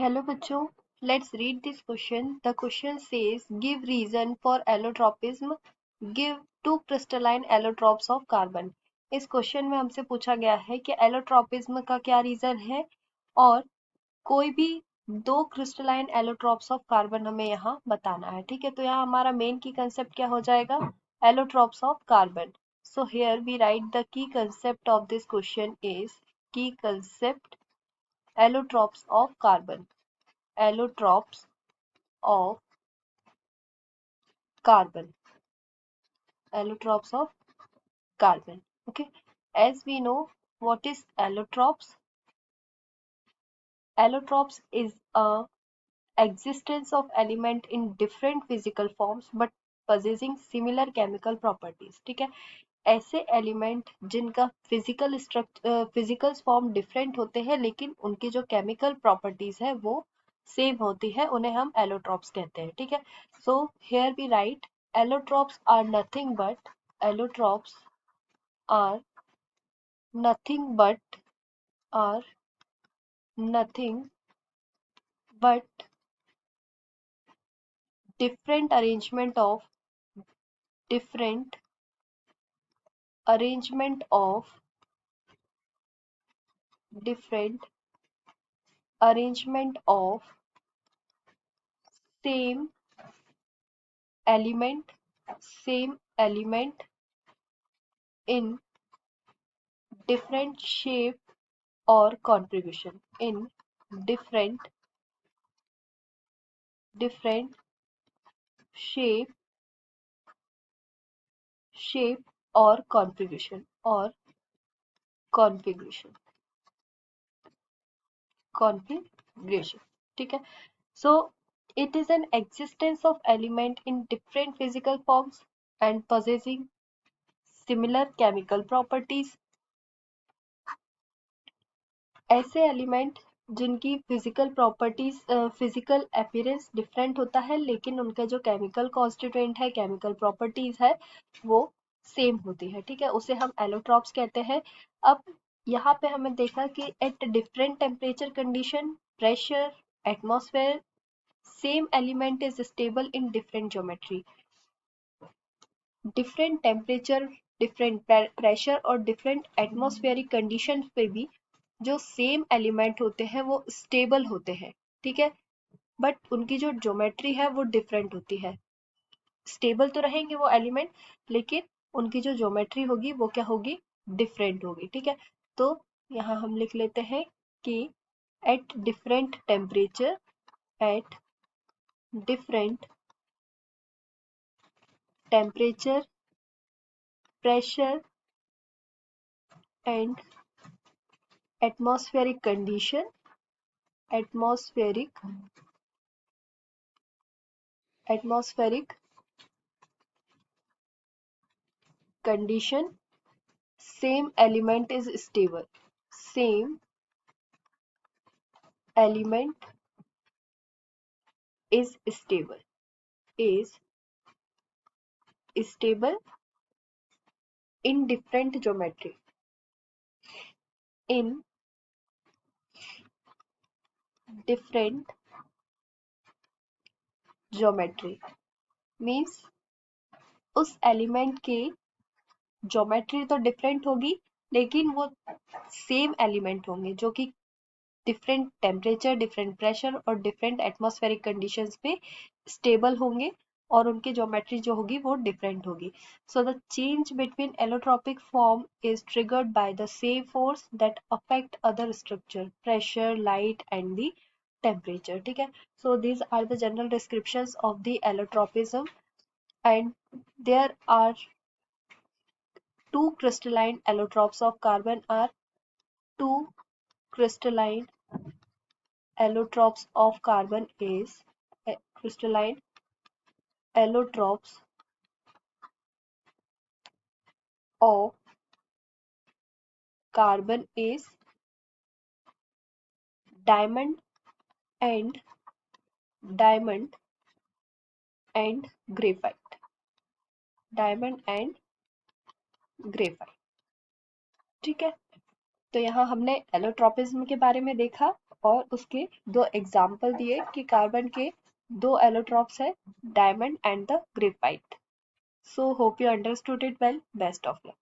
Hello बच्चों, let's read this question. The question says give reason for allotropism. Give two crystalline allotropes of carbon. इस question में हमसे पूछा गया है कि एलोट्रोपिज्म का क्या रीजन है और कोई भी दो क्रिस्टलाइन एलोट्रोप्स ऑफ कार्बन हमें यहाँ बताना है। ठीक है, तो यहाँ हमारा मेन की कंसेप्ट क्या हो जाएगा? Allotropes of carbon. So here we write the key concept of this question is key concept allotropes of carbon. Allotropes of carbon. Allotropes of carbon. Okay. As we know, what is allotropes? Allotropes is a existence of element in different physical forms but possessing similar chemical properties. ठीक है, ऐसे element जिनका physical form different होते हैं लेकिन उनकी जो chemical properties है वो सेम होती है, उन्हें हम एलोट्रॉप्स कहते हैं. ठीक है, so here we write allotropes are nothing but allotropes are nothing but are nothing but different arrangement of different arrangement of different arrangement of same element same element in different shape or configuration in different different shape shape or configuration configuration. ठीक है, so it is an existence of element in different physical forms and possessing similar chemical properties. ऐसे element जिनकी physical appearance different होता है लेकिन उनका जो chemical constituent है, केमिकल प्रॉपर्टीज है, वो सेम होती है. ठीक है, उसे हम एलोट्रॉप्स कहते हैं. अब यहाँ पे हमें देखा कि at different temperature condition, pressure, atmosphere, same element is stable in different geometry. Different temperature, different pressure और डिफरेंट एटमॉस्फेरिक कंडीशन पे भी जो सेम एलिमेंट होते हैं वो स्टेबल होते हैं. ठीक है, बट उनकी जो ज्योमेट्री है वो डिफरेंट होती है. स्टेबल तो रहेंगे वो एलिमेंट लेकिन उनकी जो ज्योमेट्री होगी वो क्या होगी? डिफरेंट होगी. ठीक है, तो यहाँ हम लिख लेते हैं कि at different temperature, at different temperature, pressure and atmospheric condition atmospheric condition same element is stable. Same element is stable. Is stable in different geometry. In different geometry means उस एलिमेंट के ज्योमेट्री तो different होगी लेकिन वो same element होंगे जो कि different temperature, different pressure और डिफरेंट एटमॉस्फेरिक कंडीशंस पे स्टेबल होंगे और उनकी ज्योमेट्री जो होगी वो डिफरेंट होगी. So the change between allotropic form is triggered by the same force that affect other structure, pressure, light and the temperature. ठीक है, so these are the general descriptions of the allotropism and there are two crystalline allotropes of carbon are two crystalline allotropes of carbon is crystalline allotropes of carbon is diamond and diamond and graphite. Diamond and graphite. ठीक है, तो यहाँ हमने एलोट्रोपिज्म के बारे में देखा और उसके दो एग्जाम्पल दिए कि कार्बन के दो एलोट्रॉप्स है, diamond and the graphite. So hope you understood it well. Best of luck.